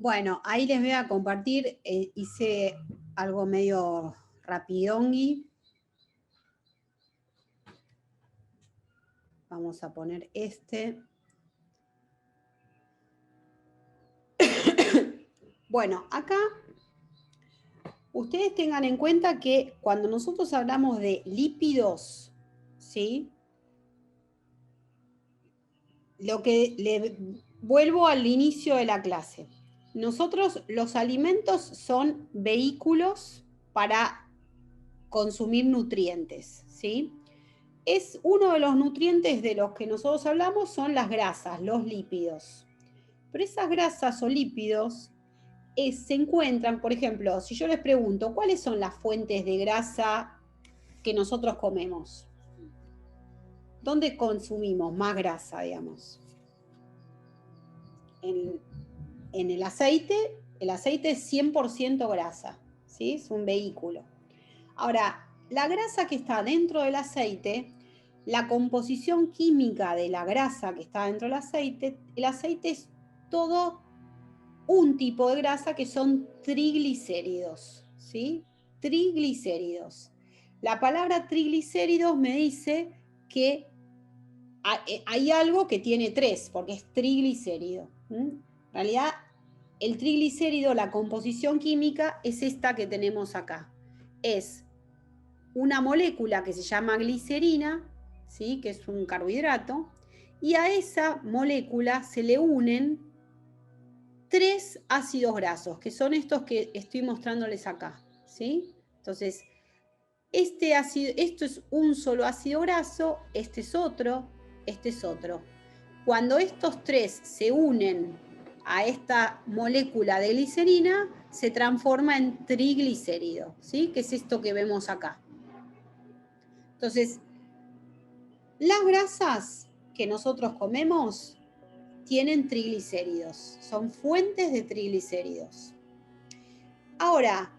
Bueno, ahí les voy a compartir, hice algo medio rapidongui. Vamos a poner este. Bueno, acá ustedes tengan en cuenta que cuando nosotros hablamos de lípidos, ¿sí? Vuelvo al inicio de la clase. Nosotros, los alimentos son vehículos para consumir nutrientes, ¿sí? Es uno de los nutrientes de los que nosotros hablamos son las grasas, los lípidos. Pero esas grasas o lípidos se encuentran, por ejemplo, si yo les pregunto, ¿cuáles son las fuentes de grasa que nosotros comemos? ¿Dónde consumimos más grasa, digamos? En el aceite es 100% grasa, ¿sí? Es un vehículo. Ahora, la grasa que está dentro del aceite, la composición química de la grasa que está dentro del aceite, el aceite es todo un tipo de grasa que son triglicéridos, ¿sí? Triglicéridos. La palabra triglicéridos me dice que hay algo que tiene tres, porque es triglicérido. En realidad, el triglicérido, la composición química, es esta que tenemos acá. Es una molécula que se llama glicerina, ¿sí? Que es un carbohidrato, y a esa molécula se le unen tres ácidos grasos, que son estos que estoy mostrándoles acá, ¿sí? Entonces, esto es un solo ácido graso, este es otro, este es otro. Cuando estos tres se unen a esta molécula de glicerina, se transforma en triglicérido, ¿sí? Que es esto que vemos acá. Entonces, las grasas que nosotros comemos tienen triglicéridos, son fuentes de triglicéridos. Ahora,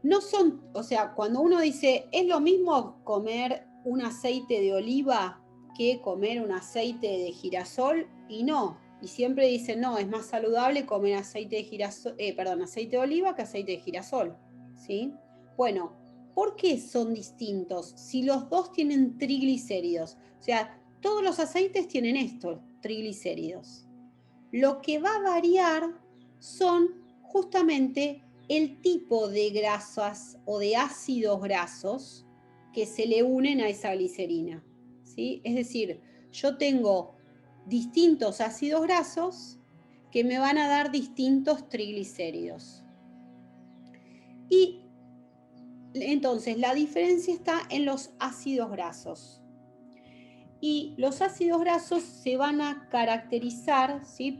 no son, o sea, cuando uno dice, es lo mismo comer un aceite de oliva que comer un aceite de girasol, y no, y siempre dicen, no, es más saludable comer aceite de girasol, aceite de oliva que aceite de girasol, ¿sí? Bueno, ¿por qué son distintos si los dos tienen triglicéridos? O sea, todos los aceites tienen esto, triglicéridos. Lo que va a variar son justamente el tipo de grasas o de ácidos grasos que se le unen a esa glicerina, ¿sí? Es decir, yo tengo distintos ácidos grasos que me van a dar distintos triglicéridos. Y entonces la diferencia está en los ácidos grasos. Y los ácidos grasos se van a caracterizar, ¿sí?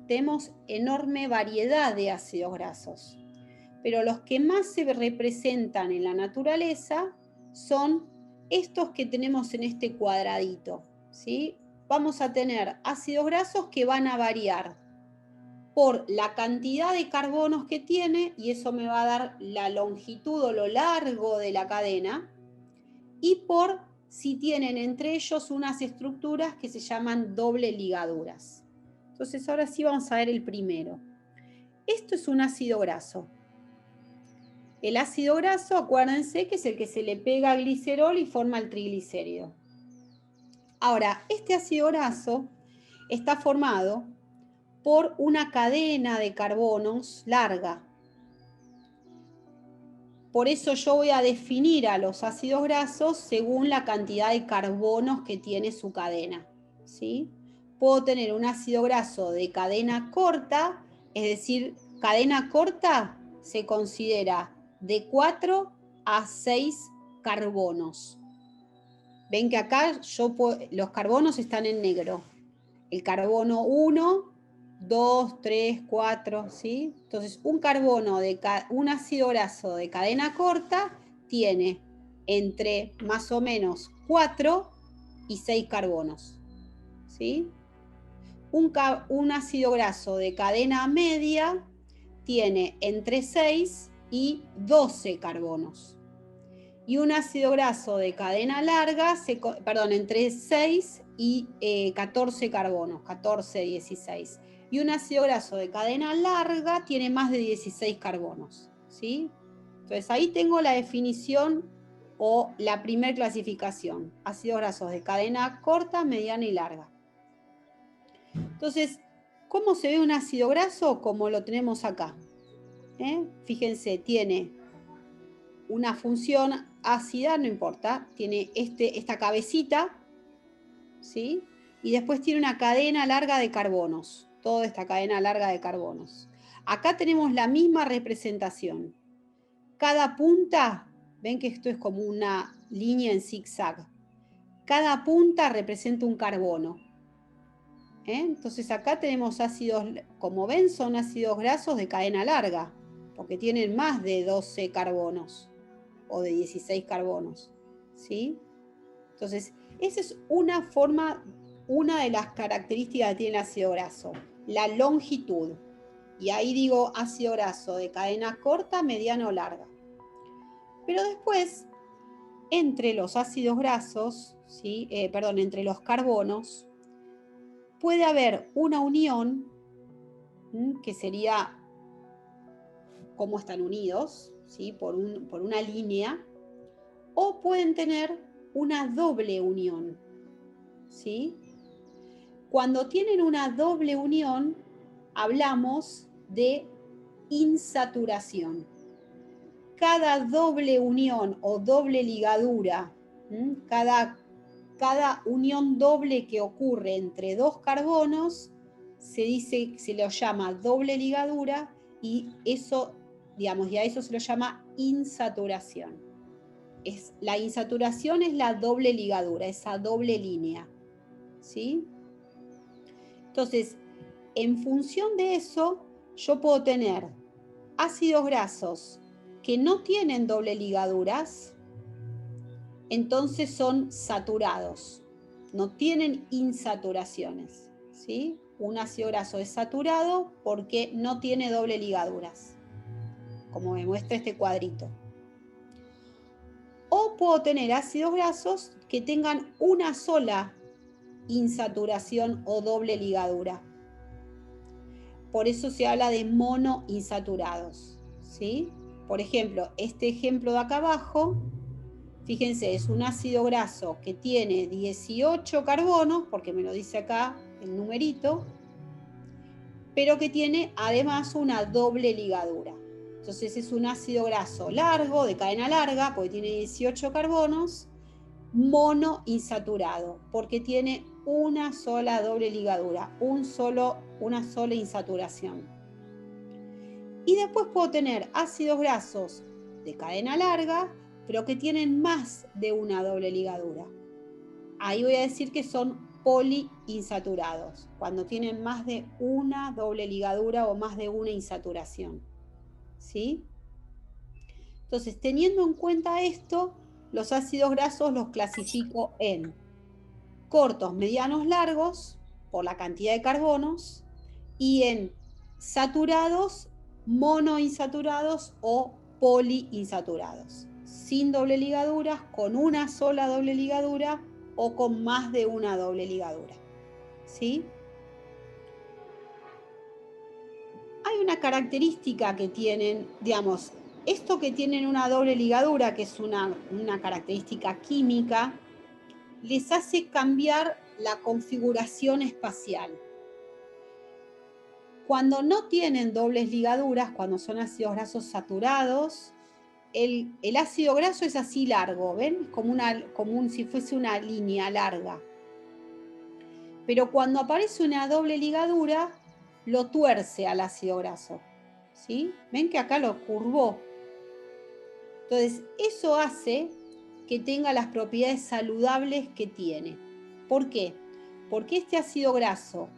Tenemos enorme variedad de ácidos grasos, pero los que más se representan en la naturaleza son estos que tenemos en este cuadradito, ¿sí? Vamos a tener ácidos grasos que van a variar por la cantidad de carbonos que tiene, y eso me va a dar la longitud o lo largo de la cadena, y por si tienen entre ellos unas estructuras que se llaman doble ligaduras. Entonces ahora sí vamos a ver el primero. Esto es un ácido graso. El ácido graso, acuérdense que es el que se le pega al glicerol y forma el triglicérido. Ahora, este ácido graso está formado por una cadena de carbonos larga. Por eso yo voy a definir a los ácidos grasos según la cantidad de carbonos que tiene su cadena, ¿sí? Puedo tener un ácido graso de cadena corta, es decir, cadena corta se considera de 4 a 6 carbonos. Ven que acá los carbonos están en negro. El carbono 1, 2, 3, 4, ¿sí? Entonces, un ácido graso de cadena corta tiene entre más o menos 4 y 6 carbonos, ¿sí? Un ácido graso de cadena media tiene entre 6 y 12 carbonos. Y un ácido graso de cadena larga, entre 6 y 14 carbonos, 14, 16. Y un ácido graso de cadena larga tiene más de 16 carbonos, ¿sí? Entonces ahí tengo la definición o la primer clasificación. Ácidos grasos de cadena corta, mediana y larga. Entonces, ¿cómo se ve un ácido graso? Como lo tenemos acá. Fíjense, tiene una función ácida, no importa, tiene esta cabecita, ¿sí? Y después tiene una cadena larga de carbonos, toda esta cadena larga de carbonos. Acá tenemos la misma representación. Cada punta, ven que esto es como una línea en zigzag. Cada punta representa un carbono. Entonces acá tenemos ácidos, como ven, son ácidos grasos de cadena larga, porque tienen más de 12 carbonos o de 16 carbonos, ¿sí? Entonces, esa es una forma, una de las características que tiene el ácido graso, la longitud. Y ahí digo ácido graso de cadena corta, mediana o larga. Pero después, entre los ácidos grasos, ¿sí? Entre los carbonos, puede haber una unión, que sería cómo están unidos, ¿sí? por una línea, o pueden tener una doble unión, ¿sí? Cuando tienen una doble unión, hablamos de insaturación. Cada doble unión o doble ligadura, cada unión doble que ocurre entre dos carbonos, se lo llama doble ligadura y eso, digamos, y a eso se lo llama insaturación. La insaturación es la doble ligadura, esa doble línea, ¿sí? Entonces, en función de eso, yo puedo tener ácidos grasos que no tienen doble ligaduras, entonces son saturados, no tienen insaturaciones, ¿sí? Un ácido graso es saturado porque no tiene doble ligaduras, como me muestra este cuadrito. O puedo tener ácidos grasos que tengan una sola insaturación o doble ligadura. Por eso se habla de monoinsaturados, ¿sí? Por ejemplo, este ejemplo de acá abajo, fíjense, es un ácido graso que tiene 18 carbonos, porque me lo dice acá el numerito, pero que tiene además una doble ligadura. Entonces es un ácido graso largo, de cadena larga, porque tiene 18 carbonos, monoinsaturado, porque tiene una sola doble ligadura, una sola insaturación. Y después puedo tener ácidos grasos de cadena larga, pero que tienen más de una doble ligadura. Ahí voy a decir que son poliinsaturados, cuando tienen más de una doble ligadura o más de una insaturación, ¿sí? Entonces, teniendo en cuenta esto, los ácidos grasos los clasifico en cortos, medianos, largos, por la cantidad de carbonos, y en saturados, monoinsaturados o poliinsaturados, sin doble ligaduras, con una sola doble ligadura o con más de una doble ligadura, ¿sí? Hay una característica que tienen, digamos, esto que tienen una doble ligadura, que es una característica química, les hace cambiar la configuración espacial. Cuando no tienen dobles ligaduras, cuando son ácidos grasos saturados, el ácido graso es así largo, ¿ven? Como si fuese una línea larga. Pero cuando aparece una doble ligadura, lo tuerce al ácido graso, ¿sí? ¿Ven que acá lo curvó? Entonces, eso hace que tenga las propiedades saludables que tiene. ¿Por qué? Porque este ácido graso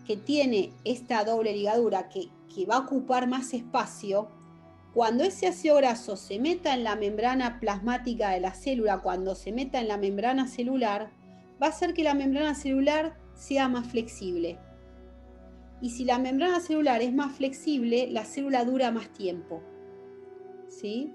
que tiene esta doble ligadura que va a ocupar más espacio, cuando ese ácido graso se meta en la membrana plasmática de la célula, cuando se meta en la membrana celular, va a hacer que la membrana celular sea más flexible. Y si la membrana celular es más flexible, la célula dura más tiempo, ¿sí?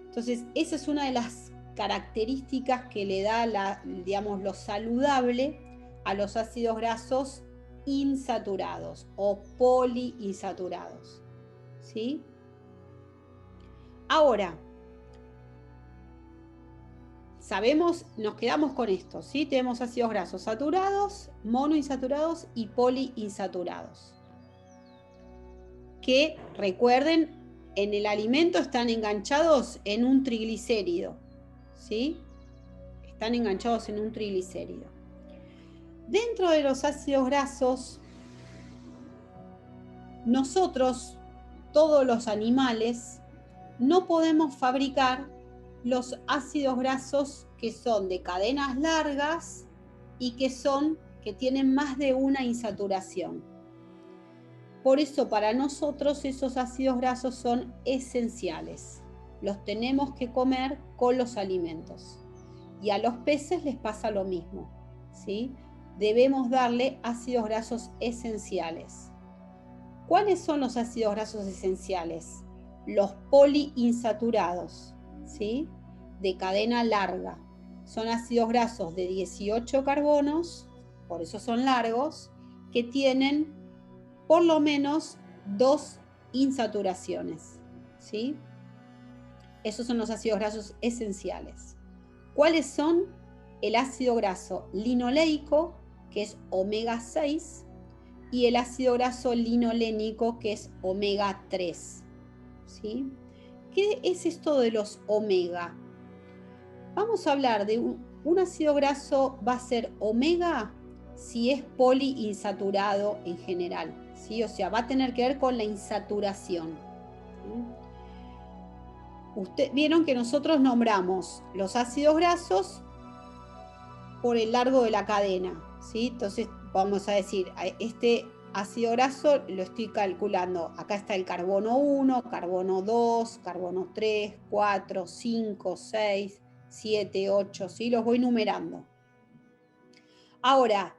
Entonces, esa es una de las características que le da, digamos, lo saludable a los ácidos grasos insaturados o poliinsaturados, ¿sí? Ahora, sabemos, nos quedamos con esto, ¿sí? Tenemos ácidos grasos saturados, monoinsaturados y poliinsaturados. Que, recuerden, en el alimento están enganchados en un triglicérido, ¿sí? Están enganchados en un triglicérido. Dentro de los ácidos grasos, nosotros, todos los animales, no podemos fabricar los ácidos grasos que son de cadenas largas y que tienen más de una insaturación. Por eso para nosotros esos ácidos grasos son esenciales. Los tenemos que comer con los alimentos. Y a los peces les pasa lo mismo, ¿sí? Debemos darle ácidos grasos esenciales. ¿Cuáles son los ácidos grasos esenciales? Los poliinsaturados, ¿sí? De cadena larga. Son ácidos grasos de 18 carbonos, por eso son largos, que tienen por lo menos 2 insaturaciones, ¿sí? Esos son los ácidos grasos esenciales. ¿Cuáles son? El ácido graso linoleico, que es omega 6, y el ácido graso linolénico, que es omega 3, ¿sí? ¿Qué es esto de los omega? Vamos a hablar de un ácido graso, va a ser omega si es poliinsaturado en general, ¿sí? O sea, va a tener que ver con la insaturación. Vieron que nosotros nombramos los ácidos grasos por el largo de la cadena, ¿sí? Entonces vamos a decir, este ácido graso lo estoy calculando. Acá está el carbono 1, carbono 2, carbono 3, 4, 5, 6, 7, 8, ¿sí? Los voy numerando. Ahora,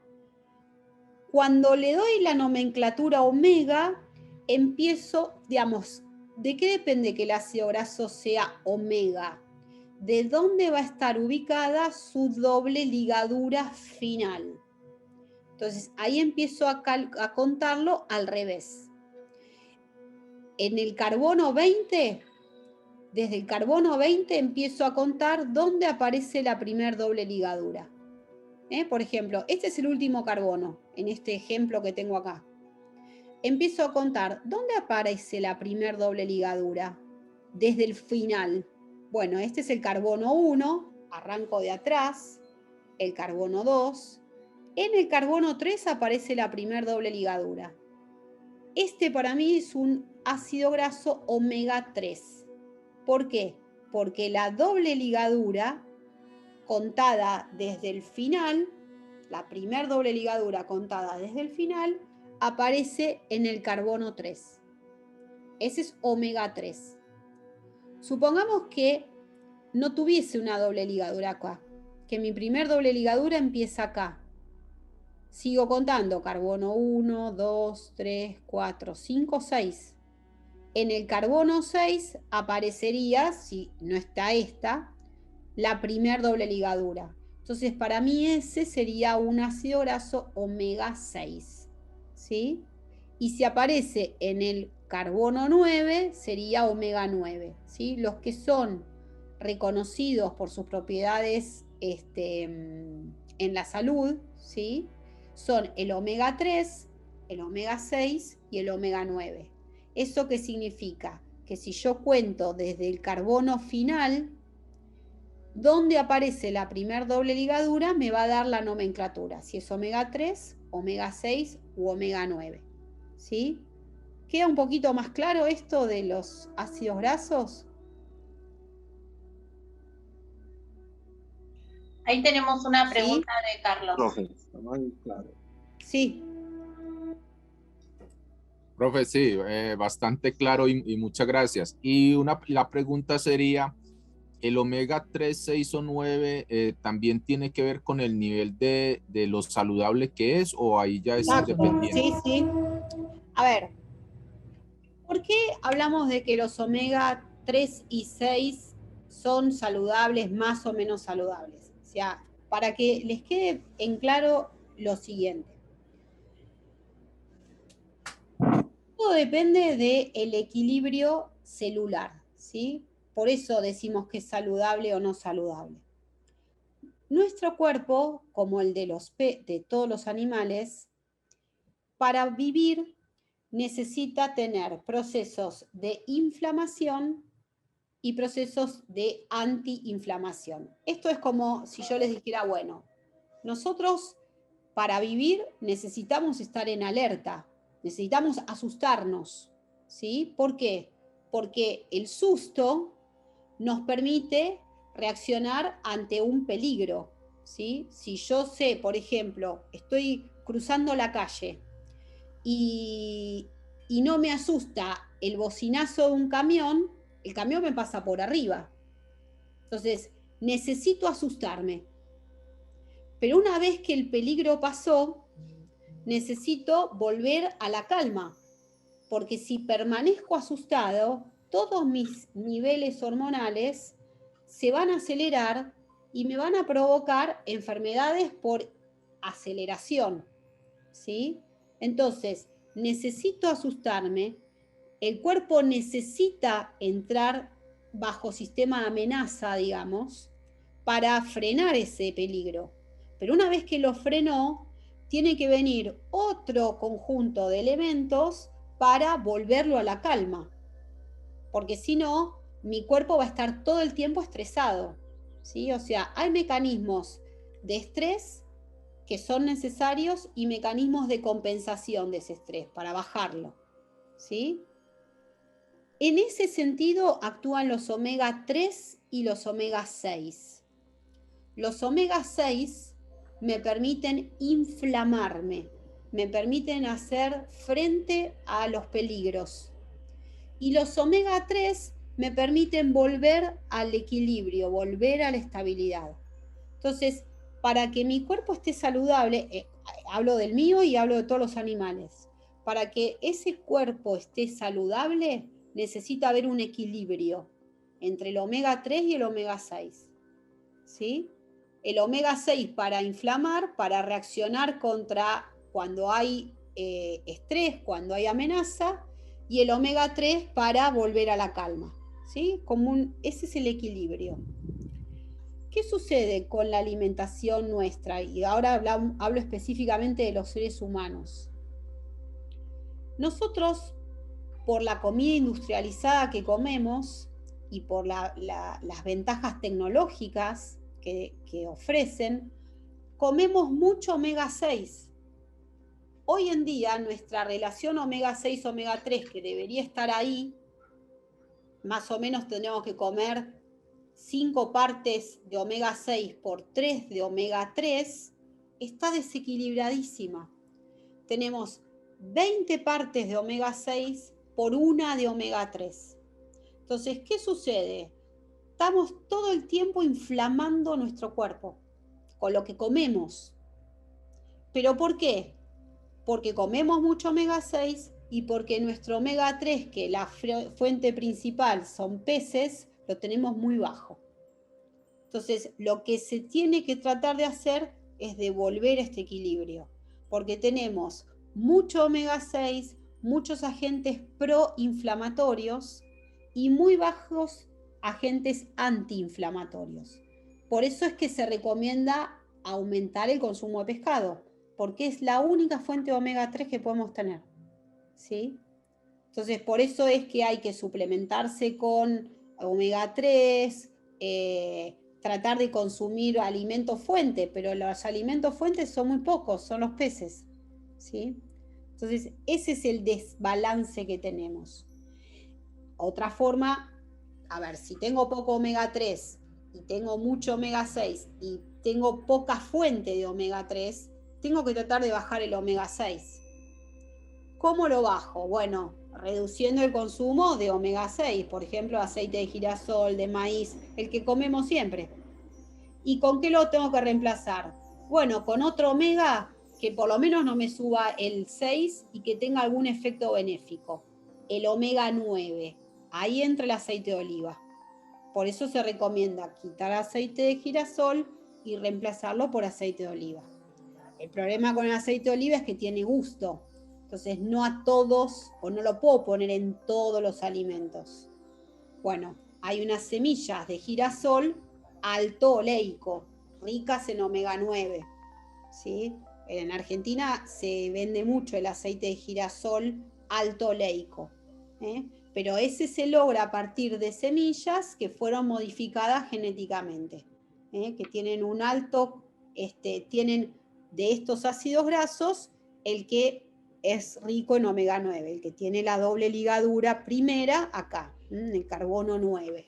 cuando le doy la nomenclatura omega, empiezo, digamos, ¿de qué depende que el ácido graso sea omega? De dónde va a estar ubicada su doble ligadura final. Entonces, ahí empiezo a contarlo al revés. En el carbono 20, desde el carbono 20 empiezo a contar dónde aparece la primer doble ligadura. Por ejemplo, este es el último carbono, en este ejemplo que tengo acá. Empiezo a contar dónde aparece la primer doble ligadura. Desde el final. Bueno, este es el carbono 1, arranco de atrás, el carbono 2. En el carbono 3 aparece la primer doble ligadura. Este para mí es un ácido graso omega 3. ¿Por qué? Porque la doble ligadura contada desde el final, la primer doble ligadura contada desde el final, aparece en el carbono 3. Ese es omega 3. Supongamos que no tuviese una doble ligadura acá, que mi primer doble ligadura empieza acá. Sigo contando, carbono 1, 2, 3, 4, 5, 6. En el carbono 6 aparecería, si no está esta, la primer doble ligadura. Entonces, para mí ese sería un ácido graso omega 6, ¿sí? Y si aparece en el carbono 9, sería omega 9, ¿sí? Los que son reconocidos por sus propiedades en la salud, ¿sí? Son el omega 3, el omega 6 y el omega 9. ¿Eso qué significa? Que si yo cuento desde el carbono final, donde aparece la primer doble ligadura, me va a dar la nomenclatura, si es omega 3, omega 6 u omega 9, ¿sí? ¿Queda un poquito más claro esto de los ácidos grasos? Ahí tenemos una pregunta de Carlos. Profe, está muy claro. Sí. Profe, sí, bastante claro y muchas gracias. Y la pregunta sería, ¿el omega 3, 6 o 9 también tiene que ver con el nivel de lo saludable que es o ahí ya es independiente? Sí, sí. A ver, ¿por qué hablamos de que los omega 3 y 6 son saludables, más o menos saludables? O sea, para que les quede en claro lo siguiente. Todo depende del equilibrio celular, ¿sí? Por eso decimos que es saludable o no saludable. Nuestro cuerpo, como el de todos los animales, para vivir necesita tener procesos de inflamación y procesos de antiinflamación. Esto es como si yo les dijera, bueno, nosotros para vivir necesitamos estar en alerta, necesitamos asustarnos, ¿sí? ¿Por qué? Porque el susto nos permite reaccionar ante un peligro, ¿sí? Si yo sé, por ejemplo, estoy cruzando la calle y, y no me asusta el bocinazo de un camión, el camión me pasa por arriba. Entonces, necesito asustarme. Pero una vez que el peligro pasó, necesito volver a la calma, porque si permanezco asustado, todos mis niveles hormonales se van a acelerar y me van a provocar enfermedades por aceleración, ¿sí? Entonces, necesito asustarme, el cuerpo necesita entrar bajo sistema de amenaza, digamos, para frenar ese peligro. Pero una vez que lo frenó, tiene que venir otro conjunto de elementos para volverlo a la calma. Porque si no, mi cuerpo va a estar todo el tiempo estresado, ¿sí? O sea, hay mecanismos de estrés que son necesarios y mecanismos de compensación de ese estrés para bajarlo, ¿sí? En ese sentido actúan los omega 3 y los omega 6. Los omega 6 me permiten inflamarme, me permiten hacer frente a los peligros. Y los omega 3 me permiten volver al equilibrio, volver a la estabilidad. Entonces, para que mi cuerpo esté saludable, hablo del mío y hablo de todos los animales, para que ese cuerpo esté saludable, necesita haber un equilibrio entre el omega 3 y el omega 6. ¿Sí? El omega 6 para inflamar, para reaccionar contra cuando hay estrés, cuando hay amenaza, y el omega 3 para volver a la calma, ¿sí? Ese es el equilibrio. ¿Qué sucede con la alimentación nuestra? Y ahora hablo específicamente de los seres humanos. Nosotros, por la comida industrializada que comemos y por las ventajas tecnológicas que ofrecen, comemos mucho omega 6. Hoy en día nuestra relación omega 6, omega 3, que debería estar ahí, más o menos tenemos que comer 5 partes de omega 6 por 3 de omega 3, está desequilibradísima. Tenemos 20 partes de omega 6 por 1 de omega 3. Entonces, ¿qué sucede? Estamos todo el tiempo inflamando nuestro cuerpo con lo que comemos. ¿Pero por qué? Porque comemos mucho omega 6 y porque nuestro omega 3, que la fuente principal son peces, lo tenemos muy bajo. Entonces, lo que se tiene que tratar de hacer es devolver este equilibrio, porque tenemos mucho omega 6, muchos agentes proinflamatorios y muy bajos agentes antiinflamatorios. Por eso es que se recomienda aumentar el consumo de pescado, porque es la única fuente de omega 3 que podemos tener, ¿sí? Entonces, por eso es que hay que suplementarse con omega 3, tratar de consumir alimentos fuente, pero los alimentos fuentes son muy pocos, son los peces, ¿sí? Entonces, ese es el desbalance que tenemos. Otra forma, a ver, si tengo poco omega 3 y tengo mucho omega 6 y tengo poca fuente de omega 3, tengo que tratar de bajar el omega 6. ¿Cómo lo bajo? Bueno, reduciendo el consumo de omega 6, por ejemplo, aceite de girasol, de maíz, el que comemos siempre. ¿Y con qué lo tengo que reemplazar? Bueno, con otro omega que por lo menos no me suba el 6 y que tenga algún efecto benéfico, el omega 9. Ahí entra el aceite de oliva. Por eso se recomienda quitar aceite de girasol y reemplazarlo por aceite de oliva. El problema con el aceite de oliva es que tiene gusto. Entonces no a todos, o no lo puedo poner en todos los alimentos. Bueno, hay unas semillas de girasol alto oleico, ricas en omega 9, ¿sí? En Argentina se vende mucho el aceite de girasol alto oleico, ¿eh? Pero ese se logra a partir de semillas que fueron modificadas genéticamente, que tienen un alto, tienen de estos ácidos grasos el que es rico en omega 9, el que tiene la doble ligadura primera acá, el carbono 9.